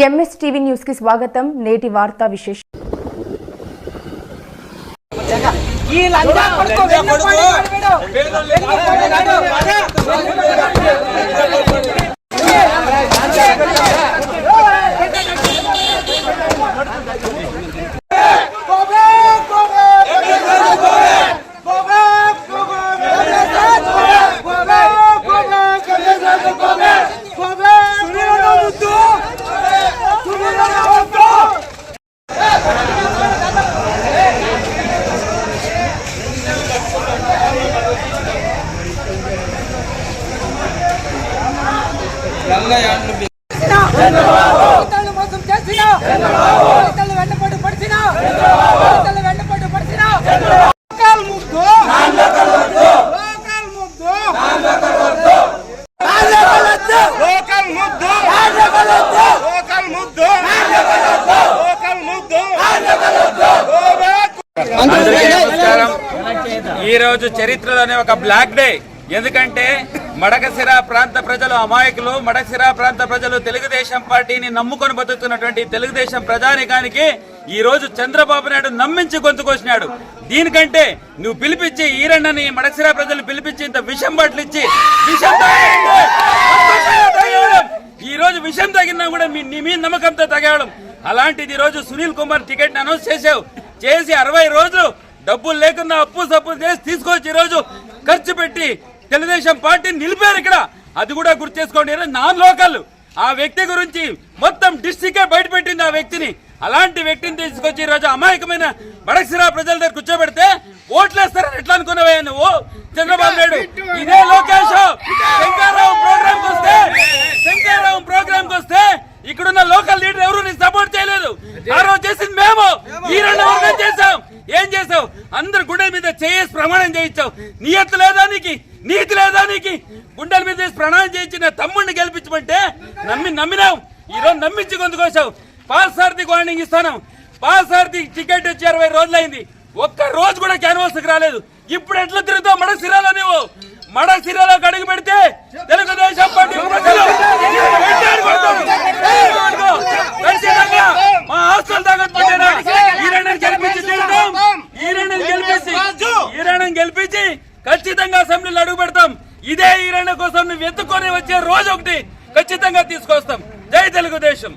MS TV news కి స్వాగతం. నేటి వార్తా విశేషం. ఈ రోజు చరిత్రలోనే ఒక బ్లాక్ డే. ఎందుకంటే మడకశిర ప్రాంత ప్రజలు అమాయకులు. మడకశిర ప్రాంత ప్రజలు తెలుగుదేశం పార్టీని నమ్ముకొని బతుకుతున్నటువంటి తెలుగుదేశం ప్రజానికానికి ఈ రోజు చంద్రబాబు నాయుడు నమ్మించి గొంతుకొచ్చినాడు. దీనికంటే నువ్వు పిలిపించి ఈరన్నని మడకశిర ప్రజలు పిలిపించి ఇంత విషం బట్టలిచ్చి ఈ రోజు విషం తగినా కూడా మీ నమ్మకంతో తగవడం. అలాంటిది ఈ రోజు సునీల్ కుమార్ టికెట్ అనౌన్స్ చేసి 60 రోజులు డబ్బులు లేకుండా అప్పు సప్పు చేసి తీసుకొచ్చి ఈ రోజు ఖర్చు పెట్టి తెలుగుదేశం పార్టీని నిలిపారు ఇక్కడ. అది కూడా గుర్తు చేసుకోండి. నాన్ లోకల్ ఆ వ్యక్తి గురించి మొత్తం డిస్ట్రిక్టే బయట పెట్టింది ఆ వ్యక్తిని. అలాంటి వ్యక్తిని తీసుకొచ్చి ఈ రోజు అమాయకమైన మడకశిర ప్రజల దగ్గర కూర్చోబెడితే ఓట్లేస్తారని ఎట్లా అనుకున్నావా నువ్వు చంద్రబాబు నాయుడు? ఇదే లోకేష్ శంకర్రావు ప్రోగ్రామ్ వస్తే ఇక్కడున్న లోకల్ లీడర్ ఎవరు నీకు సపోర్ట్ చేయలేదు. ఆ రోజు చేసింది మేము. ఈ 2 వర్గం చేసాం. ఏం చేసావు? అందరు గుండెల మీద చేసి ప్రమాణం చేయించావు. నీతి లేదా నీకు? గుండెల మీద చేసి ప్రమాణం చేయించి నా తమ్ముడిని గెలిపించమంటే నమ్మినావు. ఈ రోజు నమ్మించి గొంతుకోసావు. పాసార్థికి వార్నింగ్ ఇస్తాను. పాసార్థి టికెట్ వచ్చి 60 రోజులైంది. ఒక్క రోజు కూడా క్యాన్వాస్ కి రాలేదు. ఇప్పుడు ఎట్లా తిరుగుతావు మడకశిరలో? నువ్వు మడకశిరలో అడుగు పెడితే తెలుగుదేశం పార్టీ మా హాస్టల్ తాగొట్టారా? ఈరణను గెలిపించి ఖచ్చితంగా అసెంబ్లీలో అడుగు పెడతాం. ఇదే ఈరణ కోసం నువ్వు ఎత్తుకొని వచ్చే రోజు ఒకటి ఖచ్చితంగా తీసుకొస్తాం. జై తెలుగుదేశం.